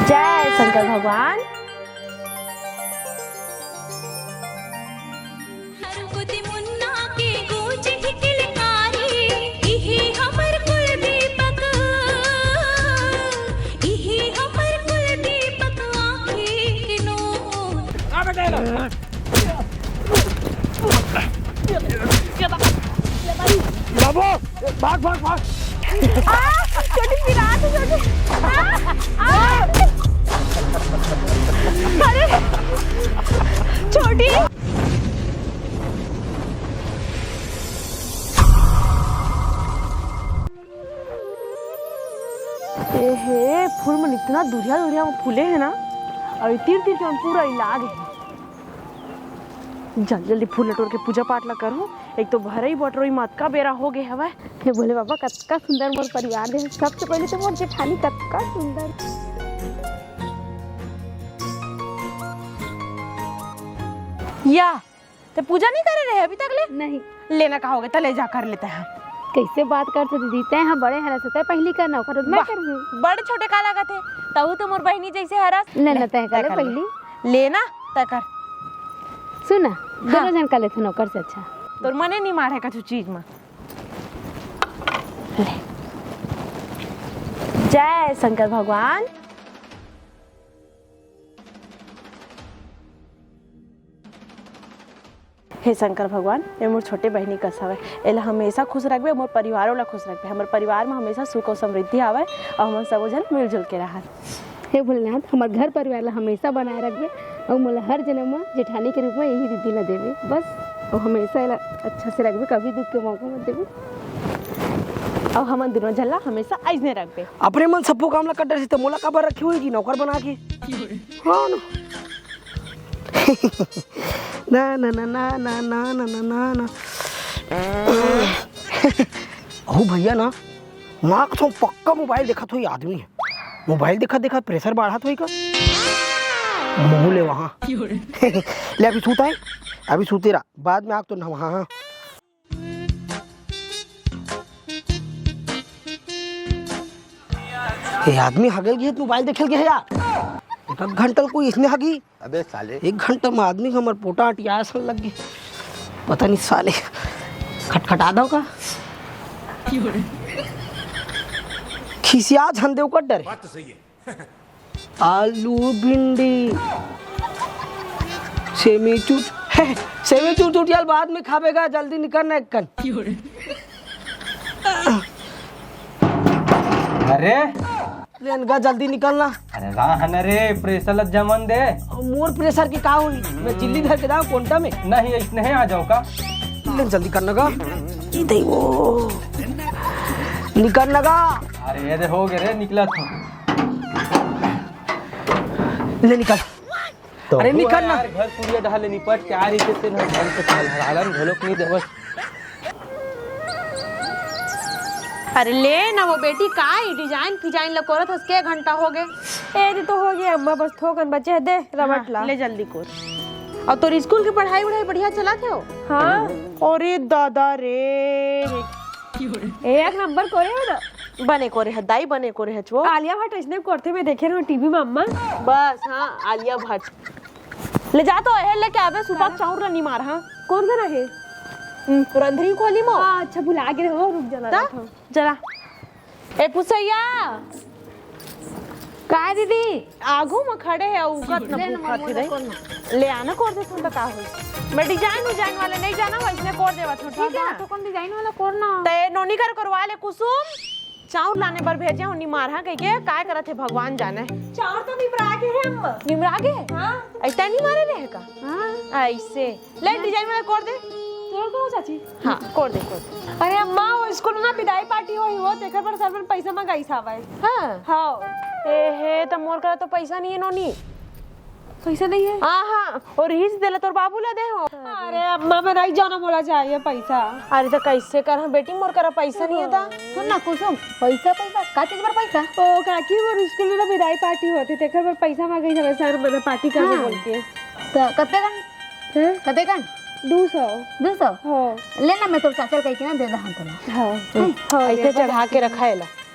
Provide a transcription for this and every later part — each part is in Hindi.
जय शंकर भगवान। बाबू भाग भाग भाग। छोटी पिरात है छोटी। अरे छोटी हे फूल में इतना दूरिया दूरिया में फूले है ना, और तीर तीर के हम पूरा इलाज है। जल्दी जल्दी फूल लटोर के पूजा पाठ ला करूँ। एक तो भरई बटरोई मत का बेरा हो गए हवा। हे बोले बाबा कतका सुंदर मोर परिवार है। सबसे पहले तो मोर जेठानी कतका सुंदर। या तो पूजा नहीं करे रहे अभी तक ले? नहीं लेना का होगा तो ले जा कर लेते हैं। कैसे बात करते दीदी, तय हम बड़े हरस होते पहली करना ओकर मैं करूं। बड़े छोटे का लागत है तऊ तो मोर बहनी जैसे हरस लेना तय कर पहली लेना तय कर। सुना दोनों जन का लेथन ओकर से अच्छा तोर मने नहीं मारे कछु चीज में। ले जय शंकर भगवान। हे शंकर भगवान, ये मोर छोटे बहनी कस हवे, एला हमेशा खुश रखबे, मोर परिवारों ला खुश रखबे, हमर परिवार में हमेशा सुख और समृद्धि आवे और हम सब जन मिलजुल के रहत। हे भोलेनाथ, हमार घर परिवार ला हमेशा बनाए रखबे और मोला हर जन्म में जेठानी के रूप में यही दीदी ला देबे बस, और हमेशा एला अच्छा से रखबे, कभी दुख के मौका मत देबे और हम दोनों जन ला हमेशा ऐसने रखबे। अपने मन सबो काम ला कटर से तो मोला काबर रखी हुई जी नौकर बना के। हां ना ना ना ना ना ना ना ना ना ना ओ भैया ना माँ तो पक्का मोबाइल देखा तो आदमी है। मोबाइल देखा देखा प्रेशर बढ़ा तो का मुँह ले वहाँ ले अभी सूता है, अभी सूते रहा, बाद में आग तो ना वहाँ। ये आदमी हगल गया मोबाइल देखे गया यार। एक घंटा कोई इसने हगी। अबे साले 1 घंटा में आदमी हमर पोटा अटिया सन लग गई। पता नहीं साले खटखटा दो का खिसिया झंदे का डर। बात तो सही है। आलू भिंडी सेमी चूट सेमी चूट यार बाद में खावेगा, जल्दी निकलना एक कन। अरे लेनगा जल्दी निकलना। अरे राहन रे प्रेशर लग जमन दे। मोर प्रेशर की का हुई, मैं जिल्ली धर के दाऊ कोंटा में नहीं इसने आ जाओ का ले जल्दी करना का इधर वो निकलना का। अरे ये हो गए रे निकला था ले निकल तो अरे निकलना यार घर पूरी ढाले निपट के आ रही थे ना घर से चल हरालन ढोलक नहीं दे बस। अरे ले ना वो बेटी का डिजाइन फिजाइन लकोरत हस के घंटा हो गए। ए तो हो गया अम्मा, बस थोकन बचे है, दे रमट ला। ले जल्दी कोर। और तोर स्कूल की पढ़ाई वढ़ाई बढ़िया चला थे हो? हाँ अरे दादा रे एक नंबर करे है ना, बने कोरे है दाई बने कोरे है वो आलिया भट्ट इसने करते में देखे ना टीवी में अम्मा। बस हाँ आलिया भट्ट ले जा तो है लेके आवे सुबह चाउर नहीं मार। हाँ कौन सा रहे रंधरी खोली मो। अच्छा भुला के हो, रुक जला जरा ए पुसैया का दीदी आगू में खड़े है उगत न भूखत रे ले आना कोर दे तुम का हो। मैं डिजाइन वाले नहीं जाना वैसने कोर देवा ठीक है तो कौन डिजाइन वाला करना ते नोनी कर करवा ले कुसुम चाउर लाने पर भेजे हो निमार। हाँ कह के काय करत है भगवान जाने। चार तो निमरा के है अम्मा। निमरा के हां ऐसा नहीं मारे ले का। हां ऐसे ले डिजाइन वाला कोर दे तोड़ को चाची। हाँ कोर दे कोर दे। अरे अम्मा वो स्कूल में ना विदाई पार्टी होई हो तेकर पर सर पर पैसा मंगाई सावे। हाँ हां ए हे तो मोर का तो पैसा नहीं है नोनी। पैसा नहीं है? हाँ और हिस देला तोर बाबू ला दे हो। अरे अम्मा मैं नहीं जाना बोला चाहिए पैसा। अरे तो कैसे कर बेटी मोर करा पैसा नहीं है था। सुन ना कुसुम पैसा पैसा का चीज पर पैसा ओ काकी वो स्कूल में विदाई पार्टी होती तेकर पर पैसा मांगई है सर मैंने पार्टी करने बोल के। तो कते कन 200 200 हां लेना मैं तो चाचा कह के ना दे दहन तो। हां ऐसे चढ़ा के रखा है ला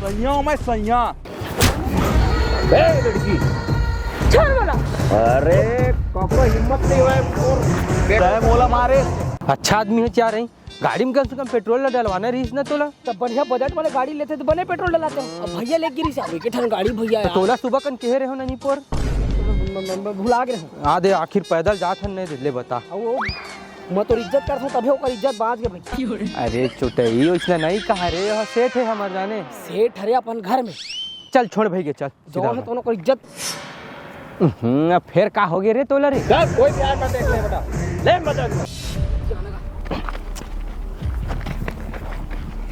सैया हूँ मैं सैया। लड़की छोड़ बोला। अरे कपो हिम्मत नहीं हुआ जय मोला मारे। अच्छा आदमी है क्या रही गाड़ी में कम से कम पेट्रोल न डलवाना रहीस ना तोला। तब बढ़िया बजट वाले गाड़ी लेते तो बने पेट्रोल डलाते हैं। अब भैया ले गिरी से के ठन गाड़ी भैया तो तोला सुबह कन कहे रहो नहीं पोर भुला गए हैं। आधे आखिर पैदल जात हन नहीं ले बता। वो मैं तो इज्जत करता हूँ तभी ओकर इज्जत बाज गए भाई। अरे चुटई उसने नहीं कहा रे यह सेठ है हमार जाने। सेठ हरे अपन घर में चल छोड़ भाई के चल जो है तो को इज्जत। अब फिर का हो गया रे तोला रे। कोई भी आकर देख ले बेटा ले मदद।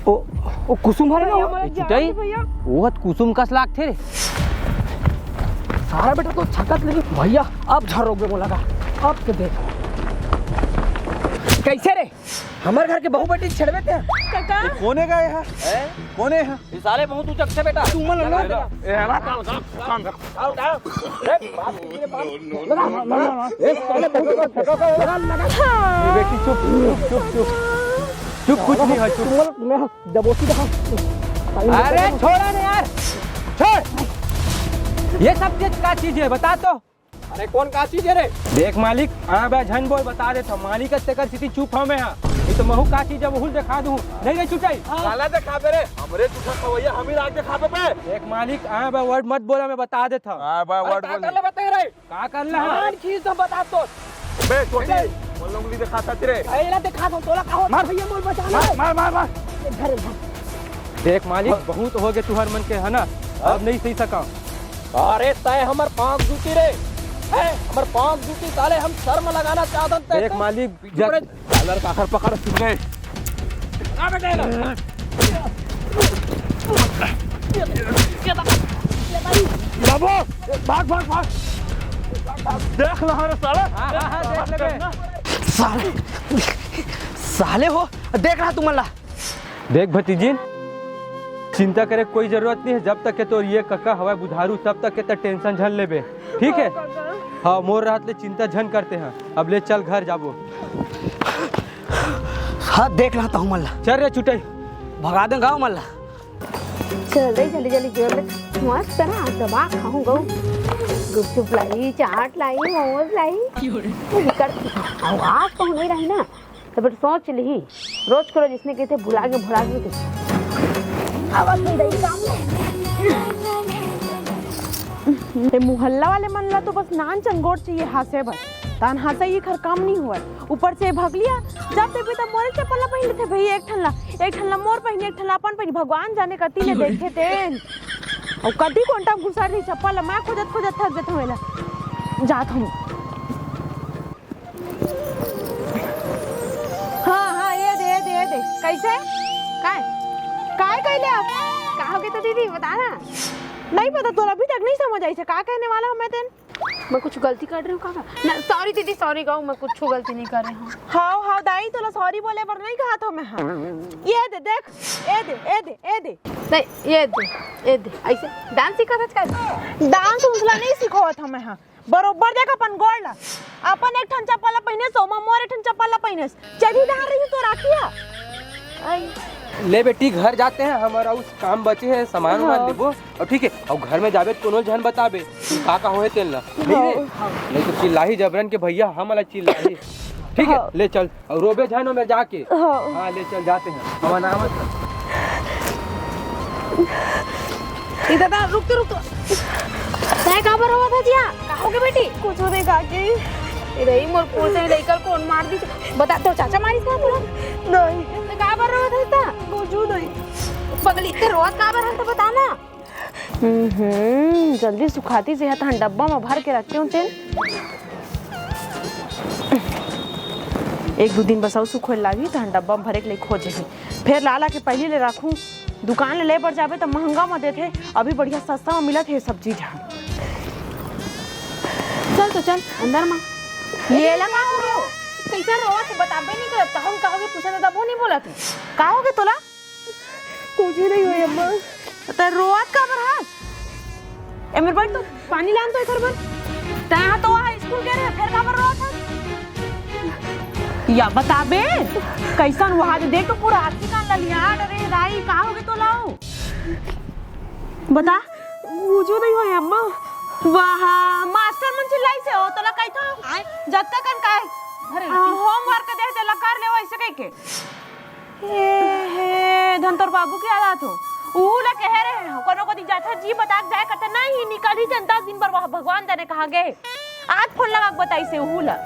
ओ कुसुम हरे ना चुटई वो कुसुम कस लाग थे रे। सारा बेटा तो छकत लगी भैया। अब झरोगे बोला का अब के देख कैसे रे हमारे घर के बहू बेटी छड़वे थे। काका कोने गए हैं? कोने हैं? ये साले बहुत तू जग से बेटा तू मन लगा ए है ना काम कर। आओ आओ ये बेटी चुप चुप चुप चुप कुछ नहीं है चुप। दबोची देखो। अरे छोड़ा ना यार छोड़। ये सब क्या चीज है बता तो। अरे कौन का चीज है रे? देख मालिक बे झन बोल बता देता मालिक तेकर स्थिति चुप हमें है ये तो महू का चीज वहुल दिखा दूं नहीं रे चुटाई। साला देखा बे रे हमरे तुझा खवैया हम ही रात देखा बे। देख मालिक बे वर्ड मत बोला मैं बता देता। हां बे वर्ड बोल कर ले बता रे का कर ला हर चीज तो बता तो बे छोटी बोल उंगली दिखाता तेरे। पहला दिखा दो तोला का मार भैया मोल बचा ले। मार घर देख मालिक बहुत हो गए तुहर मन के है ना अब नहीं सही सका। अरे तय हमर 5 जूती रे हमर 5 जूती साले हम शर्म लगाना चाहत थे। देख मालिक कलर काखर पकड़ सुन आ बेटा बाबू भाग भाग भाग देख ला रे साला। हां देख ले साले साले हो देख रहा तू मल्ला। देख भतीजी चिंता करे कोई जरूरत नहीं है जब तक के तो ये कक्का हवा बुधारू तब तक के तो टेंशन झन लेबे ठीक है। हाँ मोर रात ले चिंता झन करते हैं अब ले चल घर जाबो। हाँ देख रहा था मल्ला चल रे चुटाई भगा देगा मल्ला। चल रही जल्दी जल्दी जोर ले मस्त ना दबा खाऊं गो गुपचुप लाई चाट लाई मोमोज लाई कर आवाज तो नहीं रही ना तो फिर सोच ली रोज करो जिसने कहते भुला के आवाज नहीं रही काम ते मोहल्ला वाले मन ला तो बस नान चंगोड़ चाहिए हासे बस तान हासे ये खर काम नहीं हुआ ऊपर से भगलिया जाते भी तो मोरे चप्पल पहन थे भई एक ठल्ला मोर पहनी एक ठल्ला अपन पहनी भगवान जाने कती ने देखे थे और कदी कोंटा घुसा रही चप्पल मैं खोजत थक जात हमेला जात हूं। हाँ ये दे कैसे काय कहले आप कहोगे तो दीदी बता ना। नहीं पता तो अभी तक नहीं समझ आई से का कहने वाला हूं मैं तेन। मैं कुछ गलती कर रही हूँ काका ना सॉरी दीदी सॉरी गाऊँ मैं कुछ गलती नहीं कर रही हूँ। हाँ दाई तोला सॉरी बोले पर नहीं कहा था मैं। हाँ ये दे देख ए दे नहीं ये दे ऐसे डांस सीखा था क्या? डांस उसला नहीं सिखो था मैं। हाँ बरोबर देख अपन गोड़ ला अपन एक ठन चप्पल पहने सोमा मोर एक ठन चप्पल पहने चली डाल रही तो राखिया। ले बेटी घर जाते हैं हमारा उस काम बचे है सामान वामान लेबो और ठीक है और घर में जाबे कोनो जन बताबे का होए तेल ना नहीं तो चिल्लाही जबरन के भैया हम वाला चिल्लाही ठीक है। ले चल और रोबे जानो में जाके हाँ ले चल जाते हैं हमारा नाम इधर ना रुक तय कहाँ पर हुआ था जिया कहोगे बेटी कुछ नहीं काकी इधर ही मोर पुल से लेकर कौन मार दी बता तो चाचा मारी था तुला नहीं तो कहाँ पर हुआ था कुछ नहीं पगली इतने रोज कहाँ पर है तो बता ना। जल्दी सुखाती से हता डब्बा में भर के रखते हूँ तेल एक दो दिन बसाऊ सुखोल लागी तो डब्बा में भरे के लिए खोजेगी फिर लाला के पहले ले रखूँ दुकान ले पर जाबे तो महंगा में देते अभी बढ़िया सस्ता में मिलत है सब चीज। चल तो चल अंदर माँ ये लगा कैसा रोज बताबे नहीं करता हम कहोगे पूछा तो वो नहीं बोला तू कहोगे तोला कुछ नहीं हुई अम्मा तो रोआत का बर हाथ ए मेरे भाई तो पानी लान तो इधर बर तया तो वहां स्कूल गए रहे फिर का बर रोआत था या बताबे कैसन वहां देख तो पूरा हाथी कान लिया अरे दाई कहोगे तो लाओ बता मुझे नहीं होए अम्मा वाह मास्टर मन चिल्लाई से हो तोला कहि था जब तक कन काय होमवर्क दे देला कर ले वैसे कह के हे धनतोर बाबू की आदत हो ऊ ला कह रहे हो कोनो को दी जाता जी बता जाए करता नहीं निकाली जनता दिन पर भगवान जाने कहा गए आज फोन लगा बताई से ऊ ला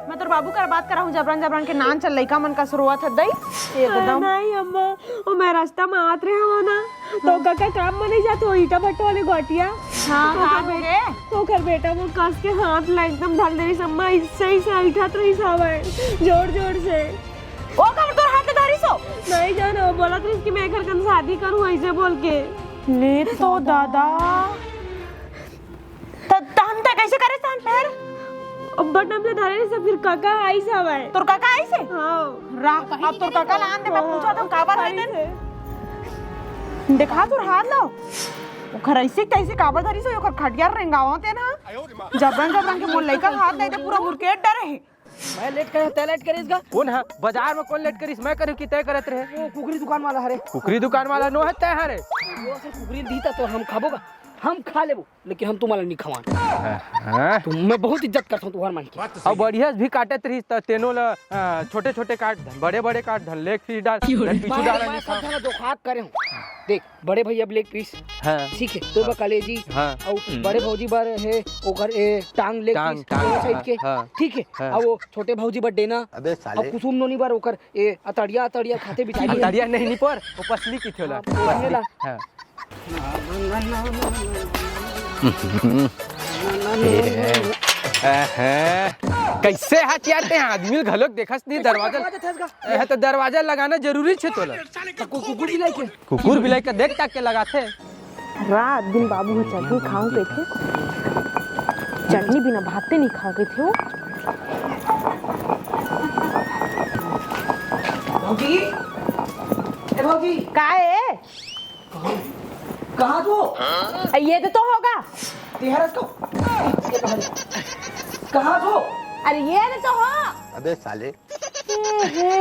मैं तोर बाबू कर बात करा हूं जबरन जबरन के नान चल लइका मन का शुरुआत है दई एकदम नहीं अम्मा ओ मैं रास्ता में आत रहे हो ना तो काका काम में नहीं जात हो ईटा भट्टा वाले गोटिया हां बेटे तो कर बेटा वो कस के हाथ ला एकदम ढल दे सम्मा इससे ही से उठा तो ही सावे जोर जोर से ओ कब तोर हाथ धरी सो नहीं जानो बोला तो इसकी मैं घर कन शादी करूं ऐसे बोल के ले तो दादा तहन तक कैसे करे तहन फिर अब बटन से धरे से फिर काका आई से हवे तोर काका आई से हां राह अब तोर काका लान दे मैं पूछा तो काबर है ने देखा तोर हाथ लो ओ घर ऐसे कैसे काबर धरी से ओकर खटियार रेंगावो ते ना जबरन जबरन के मोर लइका हाथ नहीं ते पूरा मुरकेट डरे है मैं लेट करे तय लेट करे इसका कौन है बाजार में कौन लेट करिस मैं करूं कि तय करत रहे वो कुकरी दुकान वाला हरे कुकरी दुकान वाला नो है तय हरे वो से कुकरी दीता तो हम खाबोगा हम खा लेबो लेकिन हम तुम्हारा नहीं खवान तुम मैं बहुत इज्जत करता हूं तुम्हार मान की और बढ़िया भी काटत रही त तेनो ला छोटे छोटे काट बड़े बड़े काट धन लेग पीस डाल पीछू डाल मैं सब जना दो खाक करे हूं देख बड़े भैया ब्लैक पीस हां ठीक है तो कलेजी हां और बड़े भौजी बार है ओकर टांग लेग पीस दोनों साइड के ठीक है और वो छोटे भौजी बार देना अबे साले और कुसुम नोनी बार ओकर अतड़िया खाते बिचाई अतड़िया नहीं पर वो पसली की थोला हां कैसे हथियारते हैं आदमी घलोक देखस नहीं दरवाजा तो दरवाजा लगाना जरूरी छे तोला कुकुर बिलाई के देख ताक के लगाते रात दिन बाबू को चटनी खाऊं के थे चटनी बिना भाते नहीं खा के थे वो भौजी ए भौजी का है कहां तो ये तो होगा तिहरस को कहां तो अरे ये तो हो अबे साले हे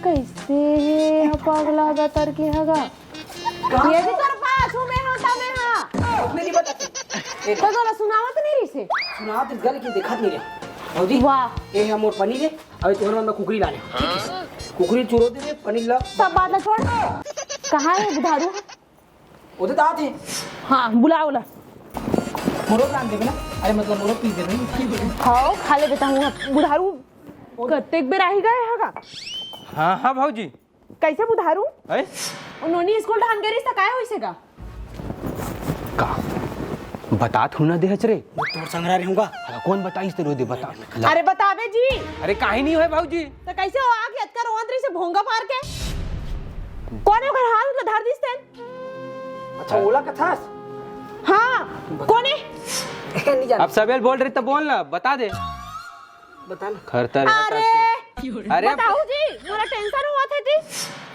कैसे है पागला बतर के हगा ये भी तेरे पास हूं मैं होता मैं हां उसने नहीं बता तो जरा सुनावत नहीं रही से सुना तो गल की देखत नहीं रहा भौजी वाह ए हम और पनीर है अबे तोहर में कुकरी लाने कुकरी चुरो दे पनीर ला सब बात ना छोड़ कहां है बुधारू ओदे तात है हां बुलाओ ला मोरो लान देबे ना अरे मतलब मोरो पी देबे हां खा ले बेटा हूं बुधारू कतेक बेर आही गए हगा हां हां भौजी कैसे बुधारू ए उन्होंने स्कूल ढान गेरिस त काय होइसेगा का बता थू ना देहच रे तोर संगरा रहूंगा कौन बताइस ते रो दे बता अरे बतावे जी अरे काहे नहीं होए भौजी तो कैसे हो आके अतकर ओंदरी से भोंगा मार के कौन है घर हाथ धर दिस तेन अच्छा ओला कथास हां कौन है नहीं जान अब सबेल बोल रही तो बोल ना बता दे बता ना खरतर अरे बताओ जी मोरा टेंशन हुआ थे जी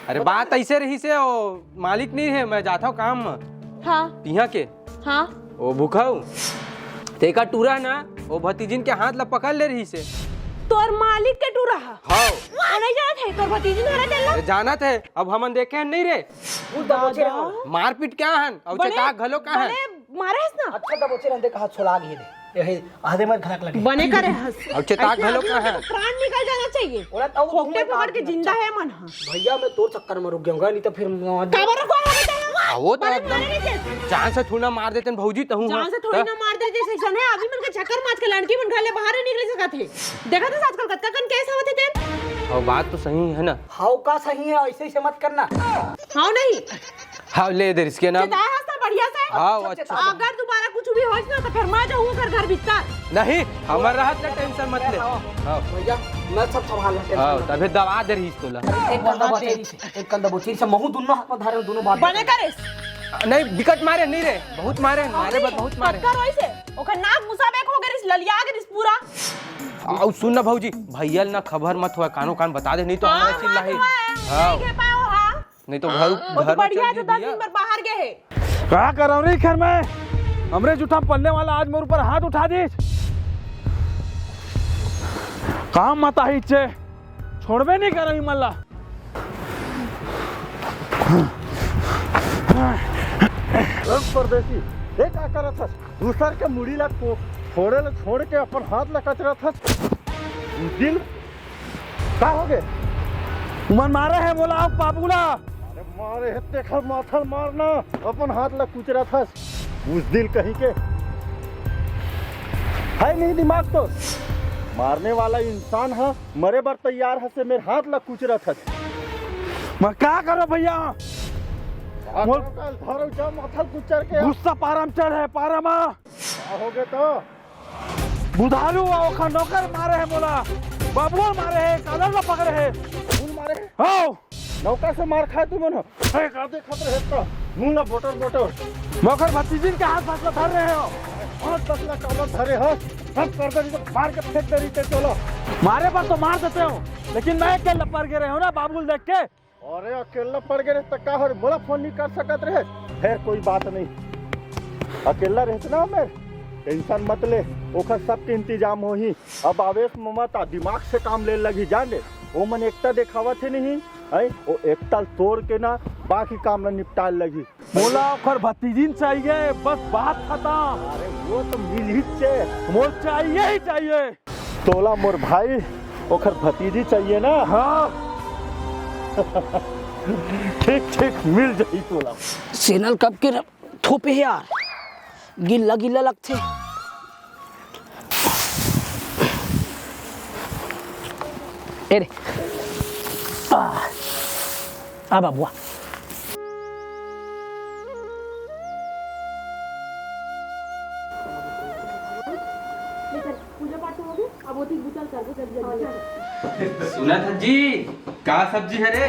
अरे बात ऐसे रही से ओ मालिक नहीं है मैं जाता हूँ काम में हां तिहा के हां ओ भूखाऊ तेका टूरा ना ओ भतीजिन के हाथ ला पकड़ ले रही से तोर मालिक के टूरा हां ओ नहीं जात है तोर भतीजी धरा चलना अरे जाना थे अब हमन देखे हैं नहीं रे मारपीट क्या हन अब चटा घलो का है मारे हस ना अच्छा दबोचे रहते कहा छोला गए दे ए आधे मत घरक लगे बने करे हस अब चटा घलो का है प्राण निकल जाना चाहिए ओला तो खोपटे पकड़ के जिंदा है मन भैया मैं तोर चक्कर में रुक गया नहीं तो फिर काबर को बेटा वो तो एकदम जान से थूना मार देते भौजी तहू जान से थोड़ी ना मार दे जैसे सन है अभी मन के चक्कर मार के लड़की मन खाले बाहर नहीं निकल सका थे देखा था आजकल कत्का कन कैसे होते थे और बात तो सही है ना हाउ का सही है ऐसे ही मत करना हां नहीं हाँ ले दे इसके नाम बताया हस्ता बढ़िया से हाँ अच्छा अगर दोबारा कुछ भी होइस ना तो फिर मैं जाऊं घर भीतर नहीं हमार रहत ना टेंशन मत ले हां भैया मैं सब संभाल लेते हां तबे दवा दे रही तोला एक कंदा बोचेरी से एक कंदा बोचेरी से महू दोनों हाथ में धारे दोनों बात बने करे नहीं विकट मारे नहीं रे बहुत मारे बहुत मारे कर वैसे ओकर नाक मुसाबेक हो गरिस ललिया गरिस पूरा आओ सुन ना भौजी भैया ना खबर मत हुआ कानो कान बता दे नहीं तो हमारा चिल्लाही हां नहीं तो घर बढ़िया तो 10 दिन बाहर गए है क्या कर रहा हूँ घर में हमरे जूठा पलने वाला आज मेरे ऊपर हाथ उठा दी काम मत आई छोड़बे नहीं कर रही मल्ला परदेसी एक का करत हस दूसर के मुड़ी ला छोड़े ला छोड़ के अपन हाथ ला कचरत हस उस दिन का हो गए मन मारे है बोला आप बाबूला अरे मारे हेते खर माथर मारना अपन हाथ ला कुचरत हस उस दिल कहीं के है नहीं दिमाग तो मारने वाला इंसान है मरे बर तैयार है से मेरे हाथ ला कुचरत हस मैं क्या करो भैया धरो जा माथा कुचर के गुस्सा पारम चढ़ है पारमा हो गए तो बुधारू ओखा नौकर मारे है बोला बाबुआ मारे है कालर ला पकड़े है फूल मारे हो नौका से मार खाए तुम ना है कादे खतर है तो मुंह ला बोटर बोटर मौकर भतीजी के हाथ फासला धर रहे हो 5-10 लाख काला धरे हो सब कर दे तो मार के फेंक दे रही चलो मारे पर तो मार देते हो लेकिन मैं अकेले पड़ गए हो ना बाबुल देख के अरे अकेला पड़ गए तो क्या हो बोला फोन नहीं कर सकत रहे फिर कोई बात नहीं अकेला रहते ना मेरे टेंशन मत ले ओखर सबके इंतजाम हो ही अब आवेश में मत दिमाग से काम ले लगी जान ले वो मन एकता दिखावा थे नहीं है वो एकता तोड़ के ना बाकी काम ना निपटा लगी बोला ओखर भतीजी चाहिए बस बात खत्म अरे वो तो मिल ही से मोर चाहिए ही चाहिए तोला मोर भाई ओखर भतीजी चाहिए ना हाँ ठीक ठीक मिल जाई तोला सेनल कब के थोपे है यार गिल्ला गिल्ला लगते अरे आ बाबुआ सुना था जी का सब्जी है रे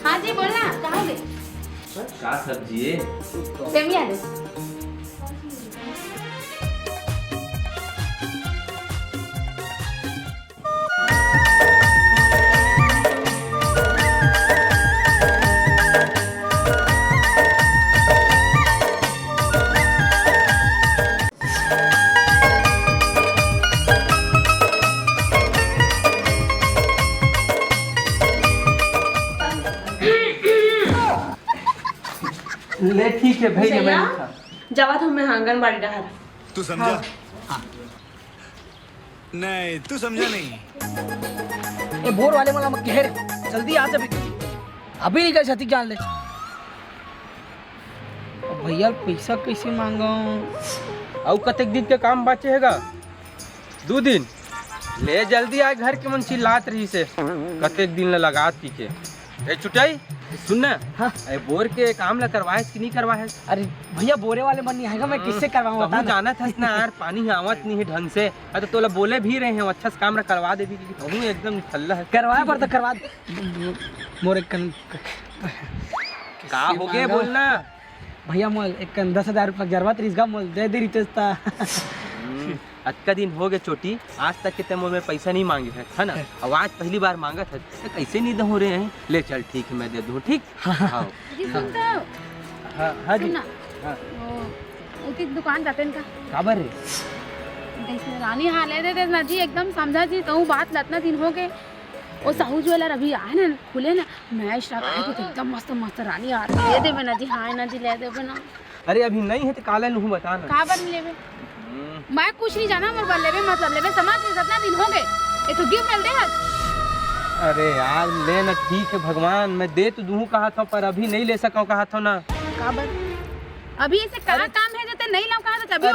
हाँ जी बोलना कहाँ गए का सब्जी है सेमिया दे ले ठीक है भाई मैं जावा तो मैं आंगनबाड़ी डहर तू समझा नहीं तू समझा नहीं ये बोर वाले मला मत घेर जल्दी आ जा अभी नहीं कर सकती जान ले भैया पैसा कैसे मांगा और कतेक दिन के काम बचे हैगा 2 दिन ले जल्दी आए घर के मन चिल्लात रही से कतेक दिन लगात की के ए चुटाई सुनना हाँ? बोर के काम ला करवाए कि नहीं करवाए अरे भैया बोरे वाले मन नहीं आएगा मैं किससे करवाऊँ बता जाना था ना यार पानी आवत नहीं है ढंग से तो तोला बोले भी रहे हैं अच्छा से काम करवा दे भी कहूँ एकदम निकल है करवाया पर तो करवा मोरे का हो गए बोलना भैया मोल एक 10,000 रुपया जरूरत रिस्का मोल दे दे रिचता अतका दिन हो गए छोटी आज तक के तमो में पैसा नहीं मांगे है ना अब आज पहली बार मांगा था तो कैसे नहीं हो रहे हैं ले चल ठीक है मैं दे दूँ ठीक हाँ जी सुनते हो हाँ जी सुनना वो दुकान जाते हैं का खबर है जैसे रानी हाँ ले देते ना जी एकदम समझा जी तो बात लतना दिन हो गए वो साहू ज्वेलर अभी आए ना खुले ना मैं स्टॉक आए तो एकदम मस्त मस्त रानी आ रही ले देवे ना जी हाँ ना जी ले देवे ना अरे अभी नहीं है तो काला नहीं बताना का बार लेवे मैं कुछ नहीं जाना मोर बार लेवे मतलब लेवे समाज के कितना दिन हो गए ये तो गिफ्ट मिल दे हां अरे यार ले ना ठीक है भगवान मैं दे तो दूँ कहा था पर अभी नहीं ले सका कहा था ना का बार अभी ऐसे क्या काम है जते नहीं लाओ कहा था अभी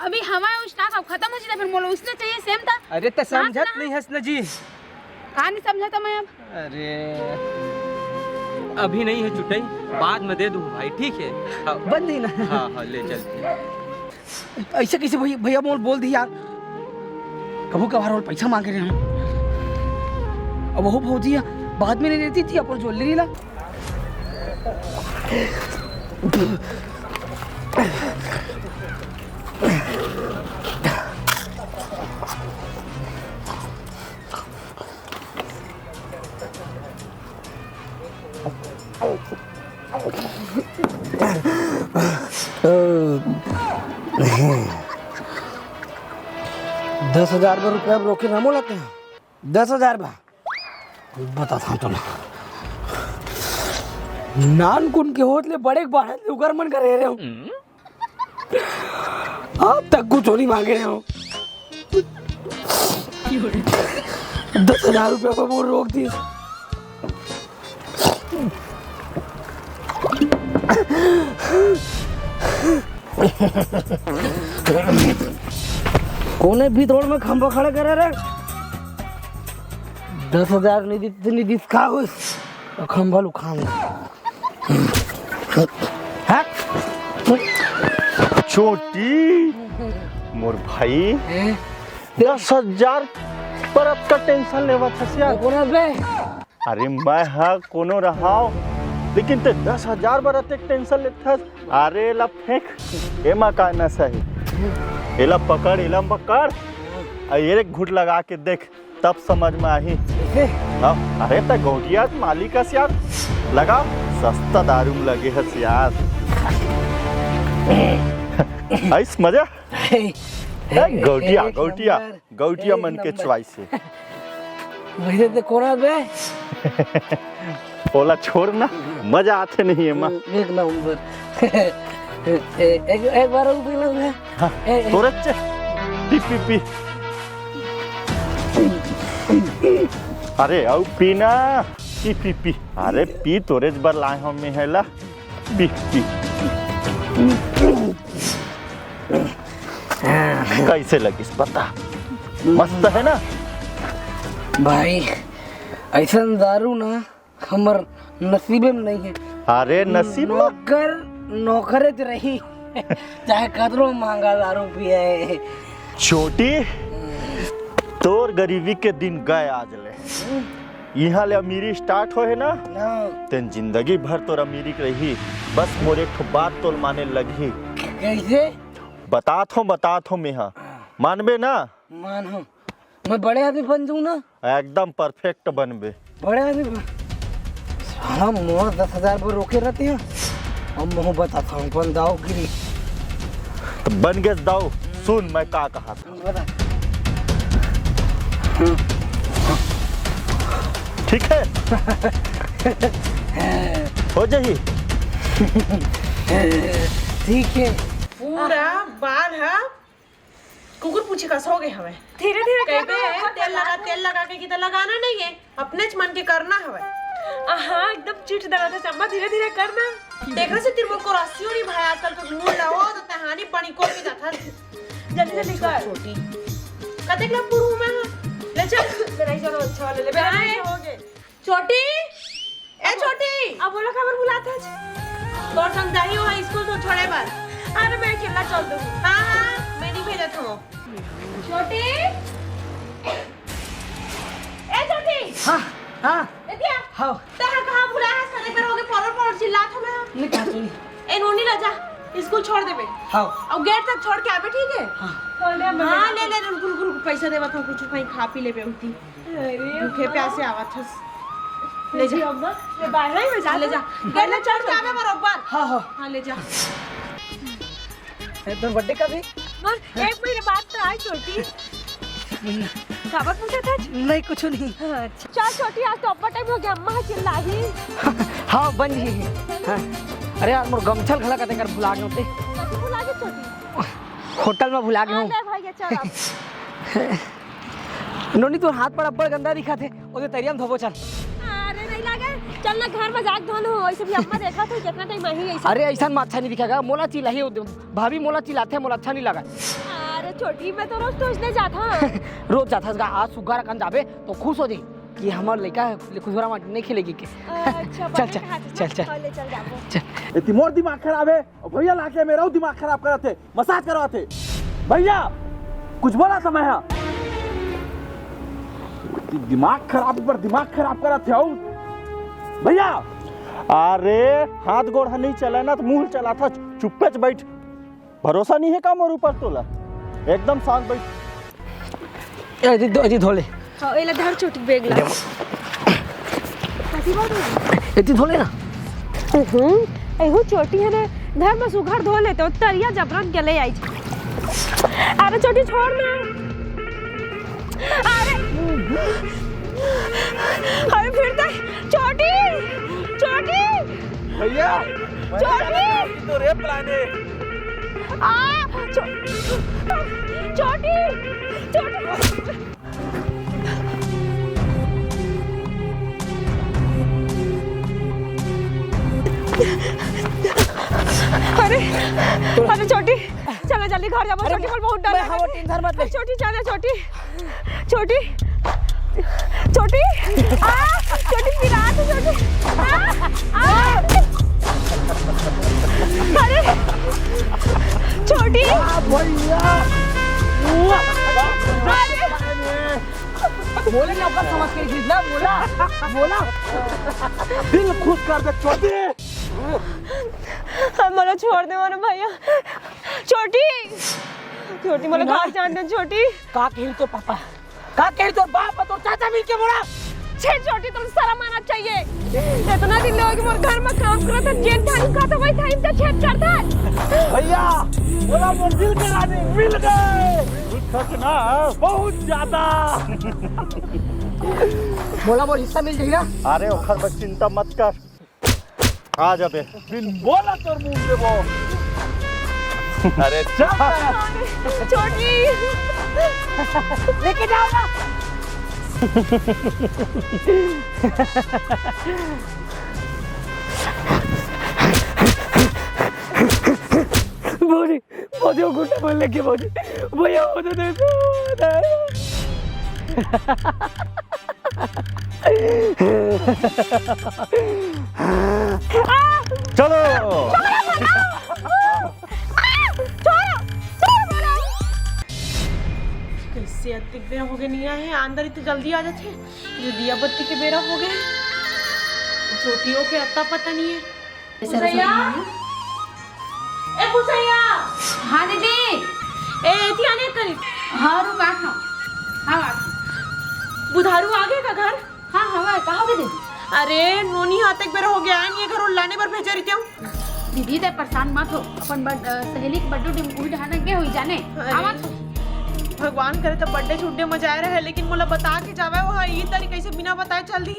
अभी हवा स्टॉक खत्म हो जाता फिर मोलो उसने चाहिए सेम था अरे तो समझत नहीं हंसना जी कहा नहीं समझा था मैं अब अरे अभी नहीं है चुटाई बाद में दे दूँ भाई ठीक है बंद ही ना हाँ हाँ ले चल ऐसे कैसे भैया भैया मोल बोल दी यार कबू कभार और पैसा मांग रहे हम अब वो भौजी बाद में नहीं देती थी अपन ज्वेलरी ला दस 10,000 रुपया अब रोके ना मोलाते हैं 10,000 बता था तो नान कुन के होत ले बड़े बाढ़ उगर मन करे रहे हूँ अब तक कुछ नहीं मांगे रहे हो। 10,000 रुपये पर वो रोक दी। कोने भी तोड़ में खंभा खड़ा करे रे। 10,000 नहीं दी खाओ और खंभा लुखाऊंगा। छोटी मोर भाई 10,000 पर अब का टेंशन लेवा था अरे मैं हाँ कोनो रहाओ लेकिन ते 10,000 बरत एक टेंशन लेता। अरे ला फेंक एमा का न सही एला पकड़ एला पकड़ ये घुट लगा के देख तब समझ में आई। अरे तो गोटिया मालिक का यार लगा सस्ता दारू में लगे है यार। ऐस मजा गौटिया गौटिया गौटिया मन के च्वाइस है। वैसे तो कोना बे ओला छोड़ ना मजा आते नहीं है माँ। एक नंबर एक बार पी लो है। हाँ तोरे चे पी पी पी। अरे आओ पीना पी पी पी। अरे पी तोरे बार लाए हम में है ला पी पी। कैसे लगिस पता मस्त है ना भाई। ऐसा दारू ना हमर नसीबे में नहीं है। अरे नसीब नौकरे तो रही चाहे कदरों मांगा दारू पिए। छोटी तोर गरीबी के दिन गए आज ले। यहाँ ले अमीरी स्टार्ट हो है ना तेन जिंदगी भर तोर अमीरी रही। बस मोरे एक बात तोल माने लगी। कैसे बतात हो मैं हाँ मानबे ना। मान हो मैं बड़े आदमी बन जाऊँ ना एकदम परफेक्ट बनबे। बड़े आदमी हाँ मोर 10,000 पर रोके रहते हैं। अब मैं बताता हूँ कौन दाव गिरी तो बन गए दाव। सुन मैं का कहा था ठीक है हो जाइए। ठीक है पूरा बाल है कुकुर पूछे का सो गए हमें धीरे धीरे तेल लगा के कितना लगाना नहीं है अपने मन के करना हमें। हाँ एकदम चिट दगा था चम्मा धीरे धीरे करना। देखा से तिरमो को रासियो नहीं भाई आजकल तो मुंह लाओ तो तहानी पानी को भी जाता। जल्दी जल्दी कर छोटी कते क्लब पुरु में ले चल मेरा ही चलो अच्छा वाले ले मेरा हो गए। छोटी ए छोटी अब बोला खबर बुलाता है तो संग जाही हो स्कूल तो छोड़े बार। अरे मैं अकेला चल दूँ। हाँ हाँ मैं नहीं भेजा था छोटी ए छोटी। हाँ हाँ देखिए हाँ कहाँ बुलाया है सड़क पर होके पौर चिल्लात हो मैं निकाल सुनी ए नोनी राजा स्कूल छोड़ देबे। हाँ और गेट तक छोड़ के आबे ठीक है। हाँ हाँ ले रुक पैसा देवा था कुछ कहीं खा पी लेबे उठी भूखे प्यासे आवत हस। ले जा ले बाहर ही जा ले जा गेट ले छोड़ के आबे बरोबर। हाँ हाँ हाँ ले जा। तो बर्थडे का भी एक महीने बाद तो आई छोटी खबर पूछा था नहीं कुछ नहीं। अच्छा चल छोटी आज तो अब्बा टाइम हो गया अम्मा चिल्ला ही। हाँ बन गई हाँ। अरे यार मोर गमछल खला करते कर भुला गए कभी भुला के छोटी होटल में भुला गए हूँ। भाई चल नोनी तो हाथ पर अब्बड़ गंदा दिखा थे ओदे तरिया में धोबो चल। अरे नहीं लागे चल ना घर में जाके धोनो ऐसे भी अम्मा देखा था कितना टाइम आई ऐसा। अरे ऐसा में अच्छा नहीं दिखेगा मोला चिल्ला ही भाभी मोला चिल्लाते हैं मोला अच्छा नहीं लगा। अरे छोटी मैं तो रोज टोचने जाता रोज जाता आज सुग्गा रखन जाबे तो खुश हो जाई कि हमार लड़का खुशरा माटी नहीं खेलेगी के। अच्छा चल चल चल चल चल जाबो चल इतनी मोर दिमाग खराब है और भैया लाके मेरा दिमाग खराब करा थे मसाज करवा थे। भैया कुछ बोला था मैं हाँ दिमाग खराब करा थे भैया। अरे हाथ गोड़ नहीं चला ना तो मुंह चला था चुप्पे से बैठ। भरोसा नहीं है का मोर ऊपर तोला एकदम शांत बैठ। अजी धोले हां एला धर छोटी बैग ला कथी बात है एती धोले ना। एहू छोटी है ना धर में सुघर धो ले तो तरिया जबरन के ले आई। अरे छोटी छोड़ ना। अरे फिर तो छोटी भैया छोटी तो रे प्लाने छोटी छोटी अरे अरे छोटी चलो जल्दी घर जाओ। छोटी पर बहुत डर लग रहा है। टेंशन मत ले छोटी। चलो छोटी छोटी छोटी छोटी पिरा तो छोटी अरे छोटी भैया बोले ना ऊपर समझ के खींचना बोला बोला दिल खुश कर दे छोटी। मला छोड़ दे मारे भैया। छोटी छोटी मला घर जान दे। छोटी का कही तो पापा का कही तो बाप तो चाचा मिल के बोला छे छोटी तुम शर्म आना चाहिए। इतना दिन लोग मोर घर में काम करा था जेल ठानी का तो वही टाइम से छेद करता है। भैया बोला वो दिल के रानी मिल गए। सच ना बहुत ज्यादा। बोला वो हिस्सा मिल जाएगा। अरे ओखर बस चिंता मत कर आ जाबे। बिन बोला तोर मुंह पे वो। अरे चल छोटी लेके जाओ ना। बोली बोली वो गुंडा बोल लेके बोली भैया वो तो देखो चलो कैसे अति बेरा हो गए नहीं आए अंदर इतनी जल्दी आ जाते जो दिया बत्ती के बेरा हो गए। छोटियों के अत्ता पता नहीं है। भैया ए पुसैया हाँ दीदी ए एथी आने करी हाँ रुक आ हाँ बुधारू आ गए का घर। हाँ हाँ कहाँ हो दीदी? अरे नोनी हाथ एक बेरा हो गया है ये घर लाने पर भेजा रही हूँ। दीदी ते परेशान मत हो अपन सहेली के बर्थडे डिम ढाना के हुई जाने मत भगवान करे तो बर्थडे छुट्टे मजा आ रहा है लेकिन मोला बता के जावे वो ये तरीके से बिना बताए चल दी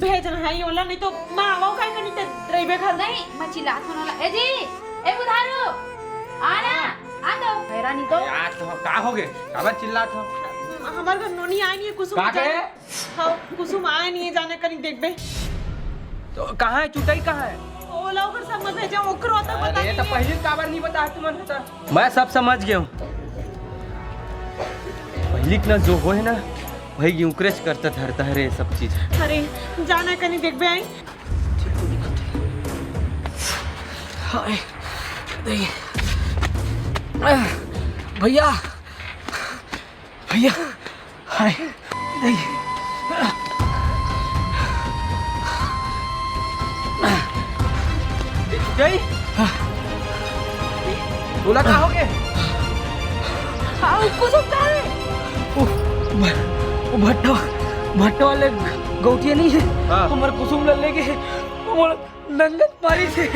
भेजना है ये वाला नहीं तो मैं आवाओ काय करनी ते रहिबे घर नहीं मैं चिल्लात होने वाला ए जी ए बुधारू आ ना आ दो हैरानी तो यार तो का हो गए काबर चिल्लात हो। हमार घर नोनी आई नहीं है कुसुम हां कुसुम आए नहीं है जाने करी देखबे तो कहां है चुटाई कहां है ओ लोग सब मत भेजा ओकर होता पता नहीं। ये तो पहले काबर नहीं बता तुमन होता। मैं सब समझ गया हूं। पहले ना जो हो है ना वही यूक्रेश करता धरता है रे सब चीज। अरे जाना कनी देखबे आई हाय नहीं भैया भैया हाय नहीं जय बोला कहाँ हो गए? हाँ कुसुम कहाँ है? वो भट्टा वाले गौटिया नहीं है हाँ। हमारे कुसुम लल्ले के हमारे नंगत मारी से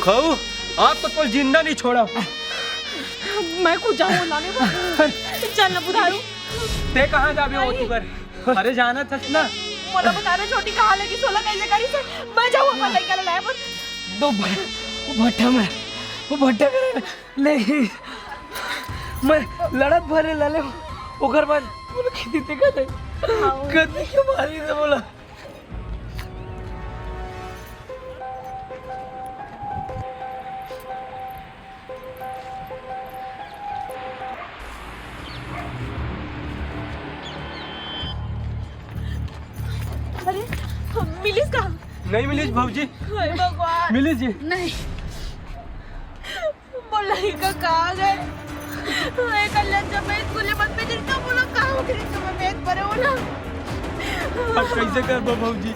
खाओ आप तो कोई जिंदा नहीं छोड़ा। मैं खुद जाऊँ लाने को चल ना बुधारू ते कहाँ जाबे हो तू घर? अरे जाना था ना मोला बता रहे छोटी कहाँ लगी 16 कैसे करी से मैं जाऊँ अपन लड़का लाया पर दो भट्टा में वो भट्टा करे नहीं मैं लड़त भरे लाले ओकर बाद बोला खेती ते का दे गद्दी के मारी से बोला अरे मिलिस कहाँ? नहीं मिली भाजी हाय भगवान मिली जी नहीं बोला का कहाँ गए एक अल्लाह जब मैं स्कूल में बंद पे जिसका बोला कहाँ हो गई तो मैं बैग भरे हो ना अब कैसे कर भाजी